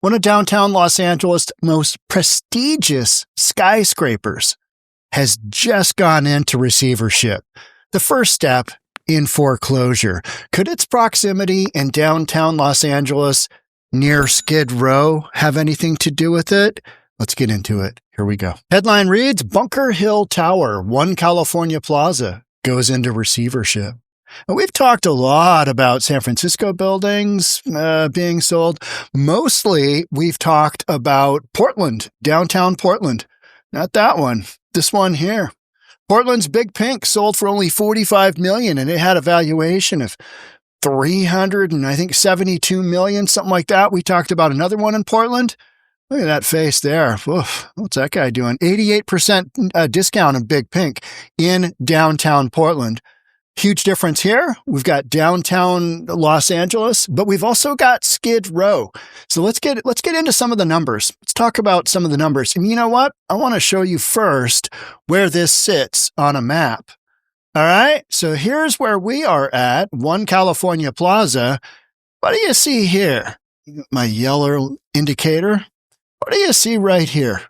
One of downtown Los Angeles' most prestigious skyscrapers has just gone into receivership. The first step in foreclosure. Could its proximity in downtown Los Angeles near Skid Row have anything to do with it? Let's get into it. Here we go. Headline reads, Bunker Hill Tower, One California Plaza, goes into receivership. And we've talked a lot about San Francisco buildings being sold. Mostly, we've talked about Portland, downtown Portland. Not that one. This one here. Portland's Big Pink sold for only $45 million, and it had a valuation of $372 million, something like that. We talked about another one in Portland. Look at that face there. Oof, what's that guy doing? 88% discount on Big Pink in downtown Portland. Huge difference here. We've got downtown Los Angeles, but we've also got Skid Row. So let's get into some of the numbers. Let's talk about some of the numbers. And you know what? I want to show you first where this sits on a map. All right. So here's where we are at One California Plaza. What do you see here? My yellow indicator. What do you see right here?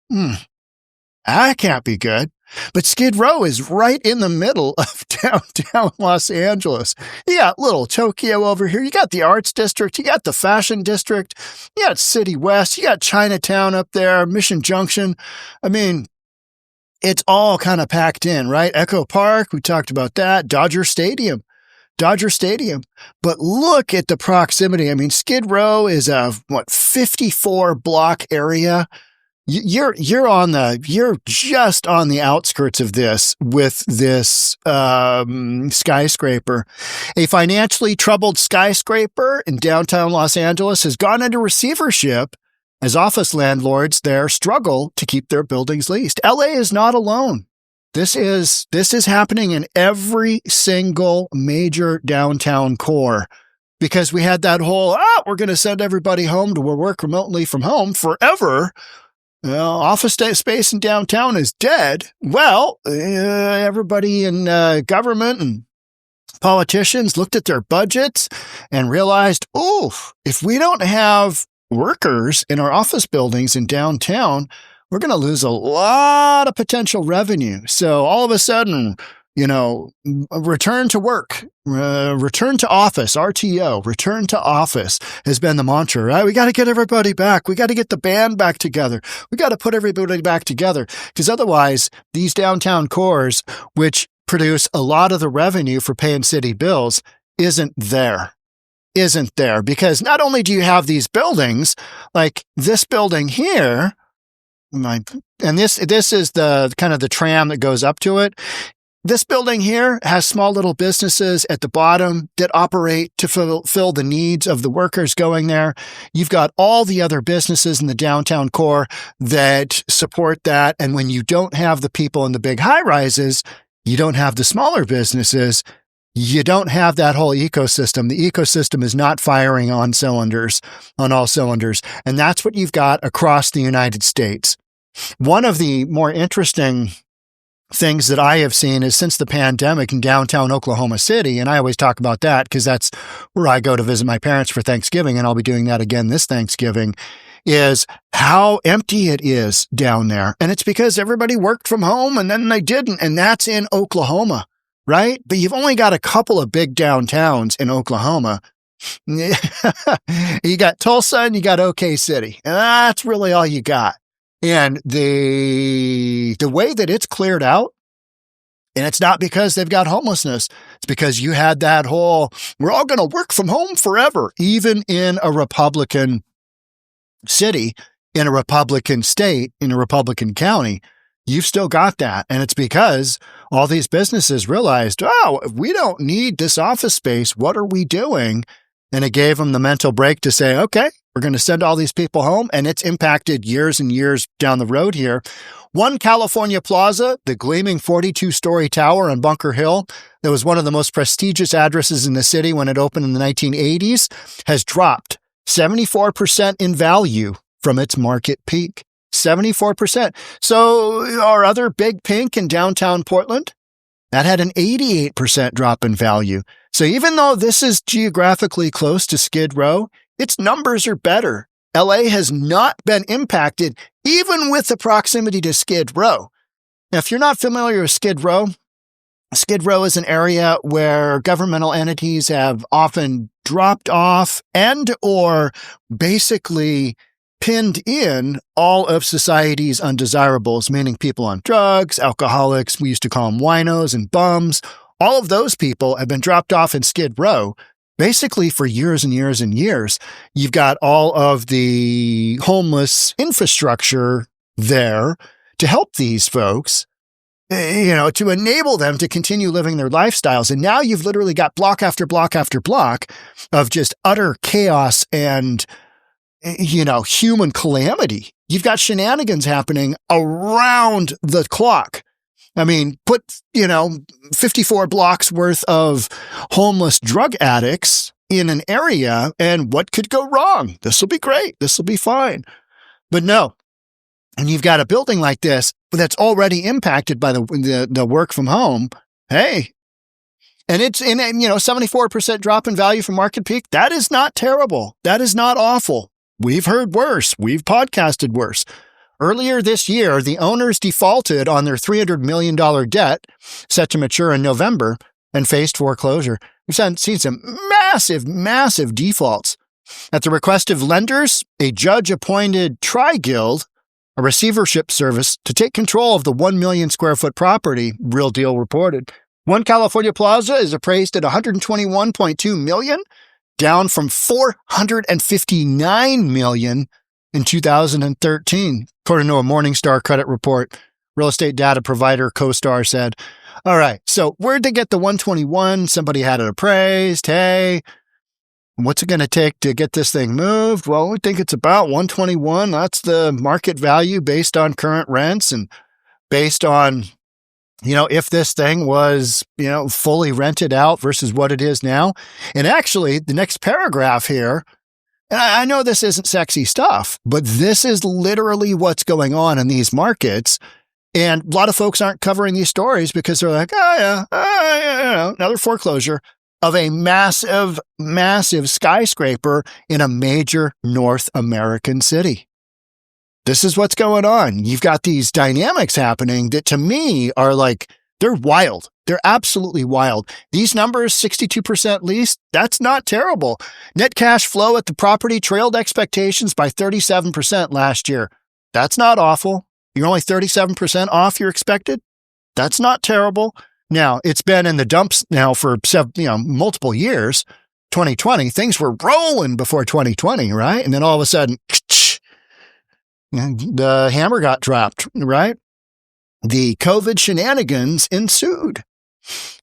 That can't be good. But Skid Row is right in the middle of downtown Los Angeles. You got Little Tokyo over here. You got the Arts District. You got the Fashion District. You got City West. You got Chinatown up there, Mission Junction. I mean, it's all kind of packed in, right? Echo Park, we talked about that. Dodger Stadium. But look at the proximity. I mean, Skid Row is a, 54 block area. You're just on the outskirts of this with this skyscraper. A financially troubled skyscraper in downtown Los Angeles has gone into receivership as office landlords there struggle to keep their buildings leased. LA is not alone. This is happening in every single major downtown core. Because we had that whole, we're going to send everybody home to work remotely from home forever. Well, office space in downtown is dead. Well, everybody in government and politicians looked at their budgets and realized, if we don't have workers in our office buildings in downtown, we're going to lose a lot of potential revenue. So all of a sudden, return to work, return to office, RTO, return to office has been the mantra, right? We got to get everybody back. We got to get the band back together. We got to put everybody back together because otherwise these downtown cores, which produce a lot of the revenue for paying city bills, isn't there because not only do you have these buildings like this building here, and this is the kind of the tram that goes up to it. This building here has small little businesses at the bottom that operate to fill the needs of the workers going there. You've got all the other businesses in the downtown core that support that. And when you don't have the people in the big high rises, you don't have the smaller businesses. You don't have that whole ecosystem. The ecosystem is not firing on all cylinders. And that's what you've got across the United States. One of the more interesting things that I have seen is since the pandemic in downtown Oklahoma City, and I always talk about that because that's where I go to visit my parents for Thanksgiving, and I'll be doing that again this Thanksgiving, is how empty it is down there. And it's because everybody worked from home and then they didn't, and that's in Oklahoma, right? But you've only got a couple of big downtowns in Oklahoma. You got Tulsa and you got OK City, and that's really all you got. And the way that it's cleared out, and it's not because they've got homelessness, it's because you had that whole, we're all going to work from home forever, even in a Republican city, in a Republican state, in a Republican county, you've still got that. And it's because all these businesses realized, we don't need this office space. What are we doing? And it gave them the mental break to say, okay, we're going to send all these people home. And it's impacted years and years down the road here. One California Plaza, the gleaming 42-story tower on Bunker Hill, that was one of the most prestigious addresses in the city when it opened in the 1980s, has dropped 74% in value from its market peak. 74%. So our other Big Pink in downtown Portland, that had an 88% drop in value. So even though this is geographically close to Skid Row, its numbers are better. LA has not been impacted, even with the proximity to Skid Row. Now, if you're not familiar with Skid Row is an area where governmental entities have often dropped off and or basically pinned in all of society's undesirables, meaning people on drugs, alcoholics, we used to call them winos and bums. All of those people have been dropped off in Skid Row basically for years and years and years. You've got all of the homeless infrastructure there to help these folks, to enable them to continue living their lifestyles. And now you've literally got block after block after block of just utter chaos and, human calamity. You've got shenanigans happening around the clock. I mean, put, 54 blocks worth of homeless drug addicts in an area, and what could go wrong? This will be great. This will be fine. But no. And you've got a building like this that's already impacted by the work from home. Hey, and it's in 74% drop in value from market peak. That is not terrible. That is not awful. We've heard worse. We've podcasted worse. Earlier this year, the owners defaulted on their $300 million debt set to mature in November and faced foreclosure. We've seen some massive, massive defaults. At the request of lenders, a judge-appointed tri-guild, a receivership service, to take control of the 1 million square foot property, Real Deal reported. One California Plaza is appraised at $121.2 million, down from $459 million in 2013, according to a Morningstar credit report. Real estate data provider CoStar said, all right, so where'd they get the 121? Somebody had it appraised. Hey, what's it going to take to get this thing moved? Well, we think it's about 121. That's the market value based on current rents and based on, if this thing was, fully rented out versus what it is now. And actually, the next paragraph here, and I know this isn't sexy stuff, but this is literally what's going on in these markets. And a lot of folks aren't covering these stories because they're like, another foreclosure of a massive, massive skyscraper in a major North American city. This is what's going on. You've got these dynamics happening that to me are like, they're wild. They're absolutely wild. These numbers, 62% leased, that's not terrible. Net cash flow at the property trailed expectations by 37% last year. That's not awful. You're only 37% off your expected. That's not terrible. Now, it's been in the dumps now for multiple years. 2020, things were rolling before 2020, right? And then all of a sudden, the hammer got dropped, right? The COVID shenanigans ensued.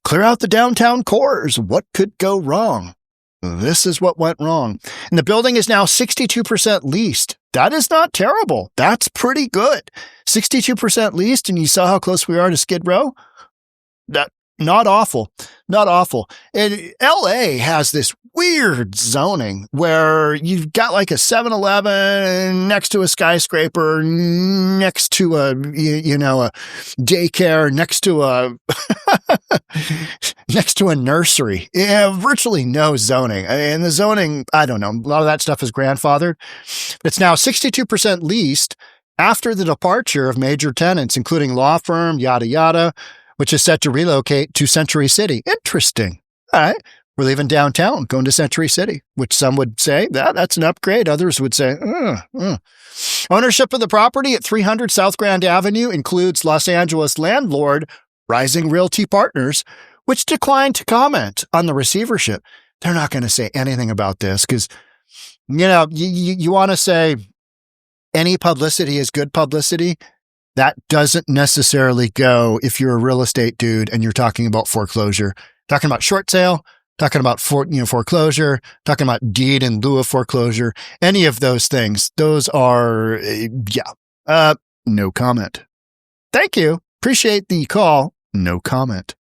Clear out the downtown cores. What could go wrong? This is what went wrong. And the building is now 62% leased. That is not terrible. That's pretty good. 62% leased, and you saw how close we are to Skid Row? That not awful. Not awful. And LA has this weird zoning where you've got like a 7-Eleven next to a skyscraper, next to a daycare, next to a nursery. Yeah, virtually no zoning. And the zoning, I don't know, a lot of that stuff is grandfathered. It's now 62% leased after the departure of major tenants, including law firm, yada, yada, which is set to relocate to Century City. Interesting. All right. We're leaving downtown, going to Century City, which some would say that's an upgrade. Others would say, Ownership of the property at 300 South Grand Avenue includes Los Angeles landlord Rising Realty Partners, which declined to comment on the receivership. They're not going to say anything about this because, you want to say any publicity is good publicity. That doesn't necessarily go if you're a real estate dude and you're talking about foreclosure, talking about short sale, talking about foreclosure, talking about deed in lieu of foreclosure, any of those things. Those are, no comment. Thank you. Appreciate the call. No comment.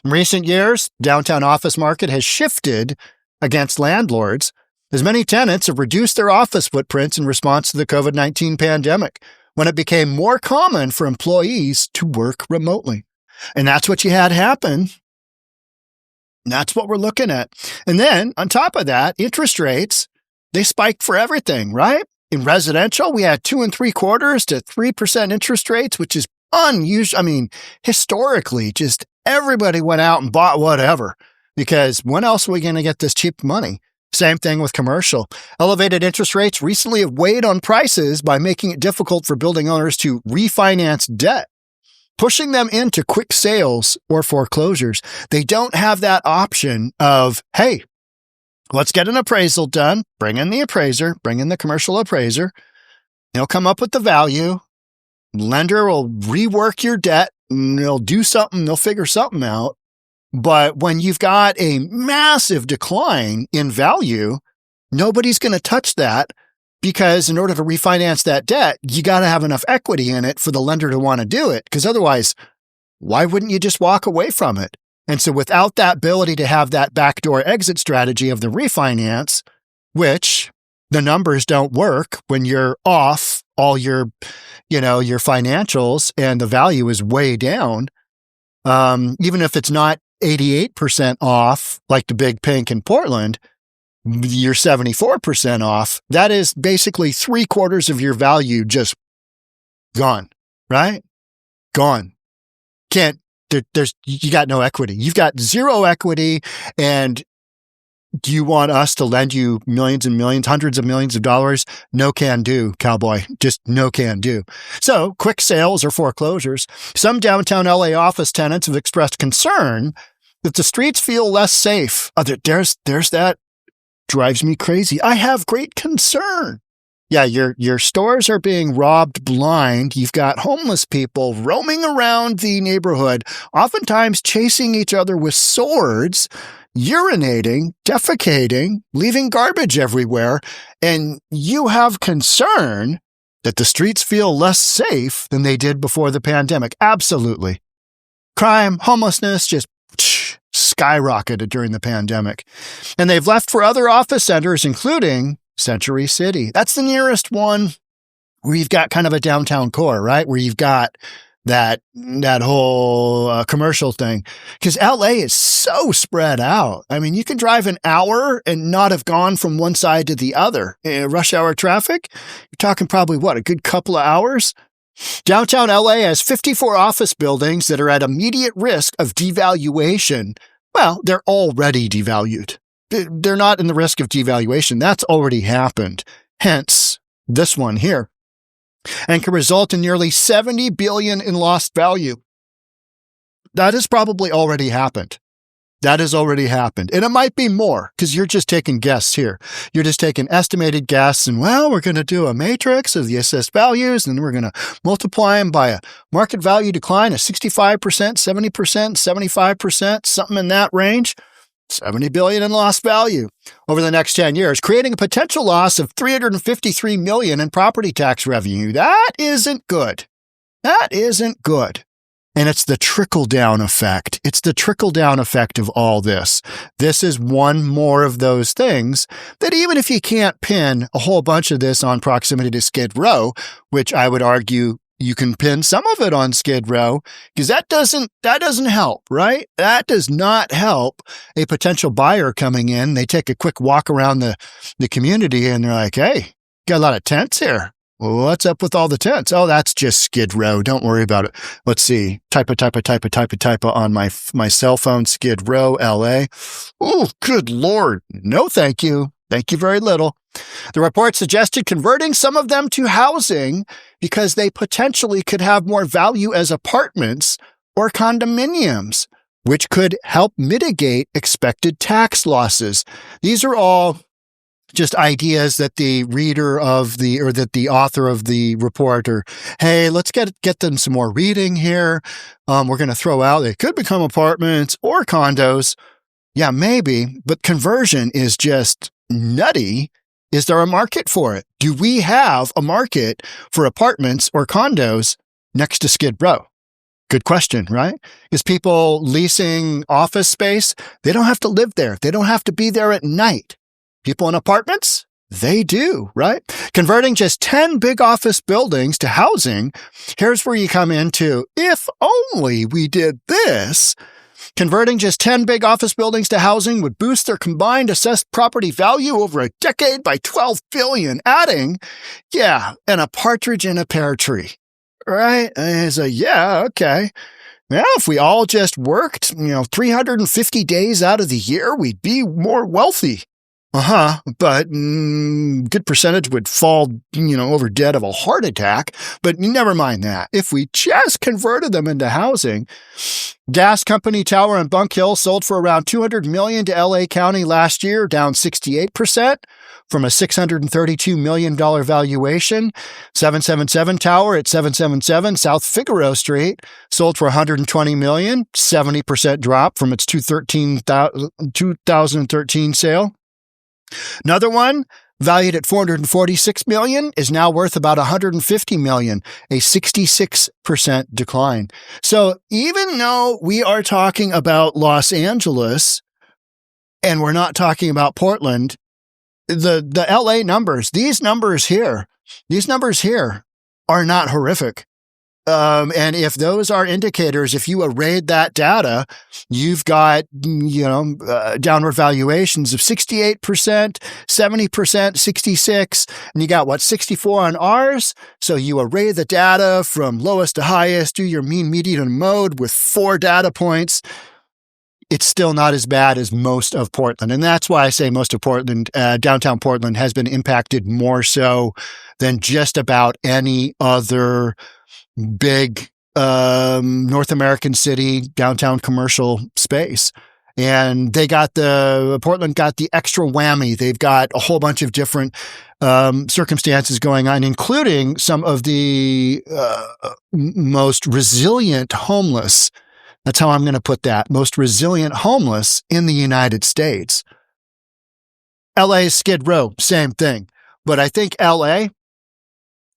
In recent years, downtown office market has shifted against landlords as many tenants have reduced their office footprints in response to the COVID-19 pandemic, when it became more common for employees to work remotely. And that's what you had happen. That's what we're looking at. And then on top of that, interest rates they spiked for everything, right? In residential, we had 2.75% to 3% interest rates, which is unusual. I mean, historically, just everybody went out and bought whatever, because when else are we going to get this cheap money? Same thing with commercial. Elevated interest rates recently have weighed on prices by making it difficult for building owners to refinance debt, pushing them into quick sales or foreclosures. They don't have that option of, hey, let's get an appraisal done. Bring in the appraiser, bring in the commercial appraiser. He'll come up with the value. Lender will rework your debt and they'll do something. They'll figure something out. But when you've got a massive decline in value, nobody's going to touch that, because in order to refinance that debt, you got to have enough equity in it for the lender to want to do it. Because otherwise, why wouldn't you just walk away from it? And so without that ability to have that backdoor exit strategy of the refinance, which the numbers don't work when you're off all your financials and the value is way down, even if it's not 88% off, like the Big Pink in Portland, you're 74% off. That is basically 3/4 of your value just gone, right? Gone. You got no equity. You've got zero equity, and do you want us to lend you millions and millions, hundreds of millions of dollars? No can do, cowboy. Just no can do. So quick sales or foreclosures. Some downtown LA office tenants have expressed concern that the streets feel less safe. There's that. Drives me crazy. I have great concern. Yeah, your stores are being robbed blind. You've got homeless people roaming around the neighborhood, oftentimes chasing each other with swords, urinating, defecating, leaving garbage everywhere. And you have concern that the streets feel less safe than they did before the pandemic. Absolutely. Crime, homelessness, just skyrocketed during the pandemic. And they've left for other office centers, including Century City. That's the nearest one where you've got kind of a downtown core, right? Where you've got that whole commercial thing. Because LA is so spread out. I mean, you can drive an hour and not have gone from one side to the other. Rush hour traffic, you're talking probably, a good couple of hours? Downtown LA has 54 office buildings that are at immediate risk of devaluation. Well, they're already devalued. They're not in the risk of devaluation. That's already happened. Hence, this one here. And can result in nearly $70 billion in lost value. That has probably already happened. That has already happened. And it might be more, because you're just taking guess here. You're just taking estimated guess, and we're going to do a matrix of the assessed values, and we're going to multiply them by a market value decline of 65%, 70%, 75%, something in that range. $70 billion in lost value over the next 10 years, creating a potential loss of $353 million in property tax revenue. That isn't good. That isn't good. And it's the trickle-down effect. It's the trickle-down effect of all this. This is one more of those things that even if you can't pin a whole bunch of this on proximity to Skid Row, which I would argue you can pin some of it on Skid Row, because that doesn't help, right? That does not help a potential buyer coming in. They take a quick walk around the community and they're like, hey, got a lot of tents here. Well, what's up with all the tents? Oh, that's just Skid Row. Don't worry about it. Let's see. Type on my cell phone, Skid Row, LA. Oh, good Lord. No, thank you. Thank you very little. The report suggested converting some of them to housing because they potentially could have more value as apartments or condominiums, which could help mitigate expected tax losses. These are all just ideas that the reader of the author of the report, or, hey, let's get them some more reading here. We're going to throw out, they could become apartments or condos. Yeah, maybe, but conversion is just nutty. Is there a market for it? Do we have a market for apartments or condos next to Skid Row? Good question, right? Is people leasing office space? They don't have to live there. They don't have to be there at night. People in apartments? They do, right? Converting just 10 big office buildings to housing, here's where you come into, if only we did this, Converting just 10 big office buildings to housing would boost their combined assessed property value over a decade by $12 billion, adding, and a partridge in a pear tree. Right? And it's like, okay. Well, if we all just worked, 350 days out of the year, we'd be more wealthy. But good percentage would fall, over dead of a heart attack. But never mind that. If we just converted them into housing, gas company Tower and Bunk Hill sold for around $200 million to LA County last year, down 68% from a $632 million valuation. 777 Tower at 777 South Figaro Street sold for $120 million, 70% drop from its 2013 sale. Another one, valued at $446 million, is now worth about $150 million, a 66% decline. So even though we are talking about Los Angeles and we're not talking about Portland, the LA numbers, these numbers here are not horrific. And if those are indicators, if you arrayed that data, you've got, downward valuations of 68%, 70%, 66%, and you got 64 on ours. So you array the data from lowest to highest, do your mean, median, and mode with 4 data points. It's still not as bad as most of Portland. And that's why I say most of Portland, downtown Portland has been impacted more so than just about any other big North American city downtown commercial space. And Portland got the extra whammy. They've got a whole bunch of different circumstances going on, including some of the most resilient homeless. That's how I'm going to put that. Most resilient homeless in the United States. LA's Skid Row, same thing. But I think LA,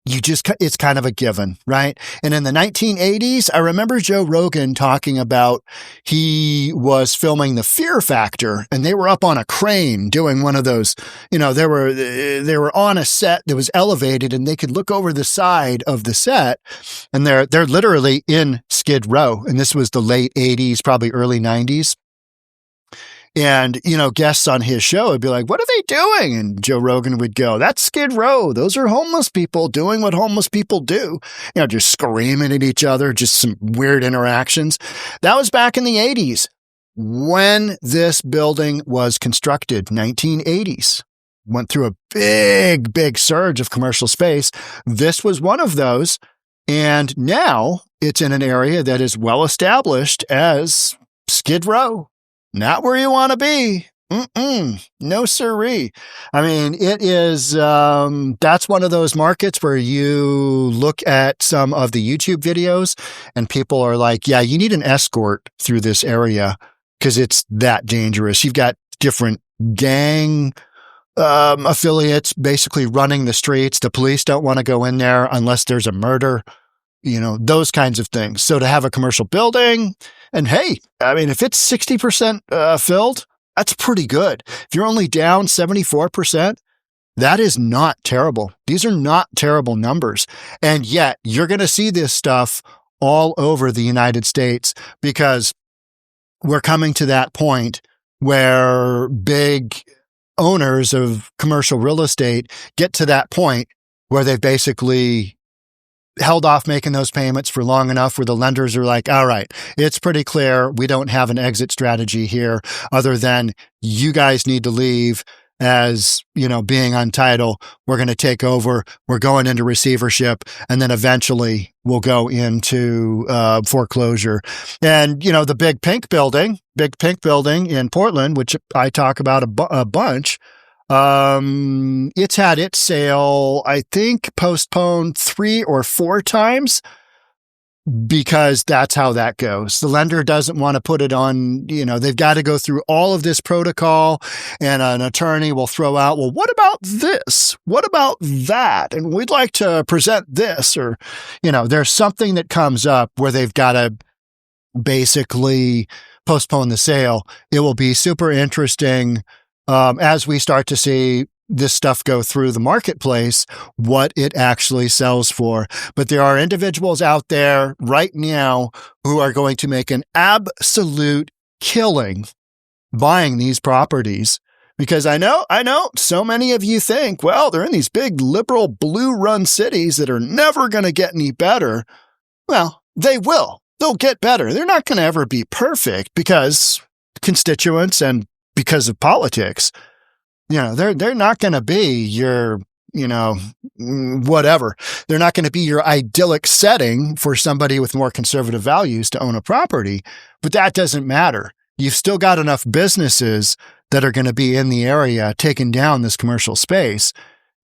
it's kind of a given, right? And in the 1980s, I remember Joe Rogan talking about he was filming The Fear Factor, and they were up on a crane doing one of those, they were on a set that was elevated, and they could look over the side of the set, and they're literally in Skid Row. And this was the late 80s, probably early 90s. And, guests on his show would be like, what are they doing? And Joe Rogan would go, that's Skid Row. Those are homeless people doing what homeless people do. Just screaming at each other, just some weird interactions. That was back in the 80s when this building was constructed, 1980s. Went through a big, big surge of commercial space. This was one of those. And now it's in an area that is well established as Skid Row. Not where you want to be. No siree. I mean, it is, that's one of those markets where you look at some of the YouTube videos and people are like, yeah, you need an escort through this area because it's that dangerous. You've got different gang affiliates basically running the streets. The police don't want to go in there unless there's a murder. Those kinds of things. So to have a commercial building, and hey, I mean, if it's 60% filled, that's pretty good. If you're only down 74%, that is not terrible. These are not terrible numbers. And yet you're going to see this stuff all over the United States because we're coming to that point where big owners of commercial real estate get to that point where they've basically held off making those payments for long enough where the lenders are like, all right, it's pretty clear we don't have an exit strategy here other than you guys need to leave as, being on title. We're going to take over. We're going into receivership. And then eventually we'll go into foreclosure. And, the Big Pink building in Portland, which I talk about a bunch, it's had its sale, I think, postponed 3 or 4 times because that's how that goes. The lender doesn't want to put it on, they've got to go through all of this protocol and an attorney will throw out, well, what about this? What about that? And we'd like to present this or, there's something that comes up where they've got to basically postpone the sale. It will be super interesting as we start to see this stuff go through the marketplace, what it actually sells for. But there are individuals out there right now who are going to make an absolute killing buying these properties. Because I know, so many of you think, well, they're in these big liberal blue run cities that are never going to get any better. Well, they will. They'll get better. They're not going to ever be perfect because constituents and because of politics. They're not going to be your, whatever. They're not going to be your idyllic setting for somebody with more conservative values to own a property. But that doesn't matter. You've still got enough businesses that are going to be in the area taking down this commercial space.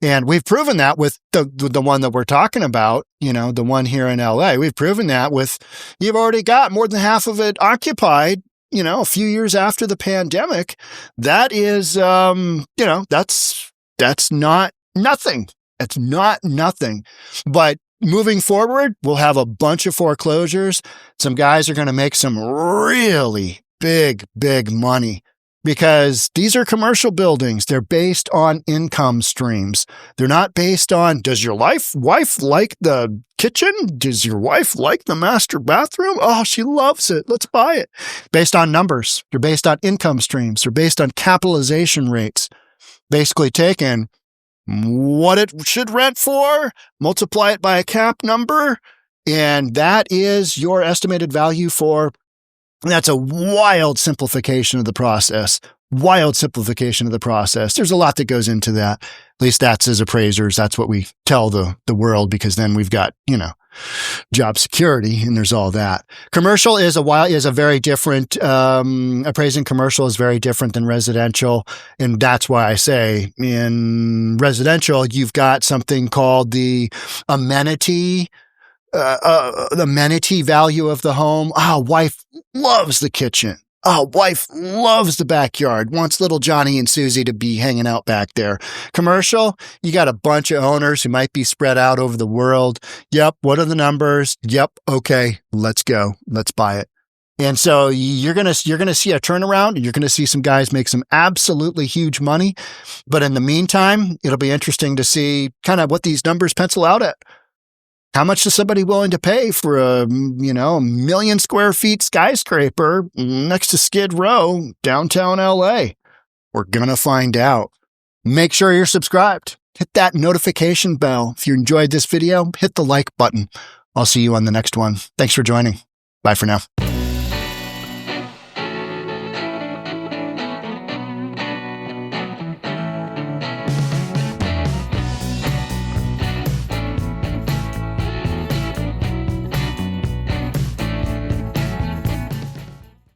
And we've proven that with the one that we're talking about, the one here in LA. We've proven that with, you've already got more than half of it occupied, a few years after the pandemic. That is, that's not nothing. It's not nothing. But moving forward, we'll have a bunch of foreclosures. Some guys are going to make some really big money because these are commercial buildings. They're based on income streams. They're not based on, does your wife like the kitchen? Does your wife like the master bathroom? Oh, she loves it. Let's buy it. Based on numbers. They're based on income streams. They're based on capitalization rates. Basically taking what it should rent for, multiply it by a cap number, and that is your estimated value for. That's a wild simplification of the process. There's a lot that goes into that. At least that's as appraisers. That's what we tell the world, because then we've got, job security and there's all that. Commercial is a very different, appraising commercial is very different than residential. And that's why I say in residential, you've got something called the amenity value of the home. Wife loves the kitchen. Wife loves the backyard, wants little Johnny and Susie to be hanging out back there. Commercial, you got a bunch of owners who might be spread out over the world. Yep. What are the numbers? Yep. Okay. Let's go. Let's buy it. And so you're going to see a turnaround, and you're going to see some guys make some absolutely huge money. But in the meantime, it'll be interesting to see kind of what these numbers pencil out at. How much is somebody willing to pay for a 1 million square feet skyscraper next to Skid Row, downtown LA? We're going to find out. Make sure you're subscribed. Hit that notification bell. If you enjoyed this video, hit the like button. I'll see you on the next one. Thanks for joining. Bye for now.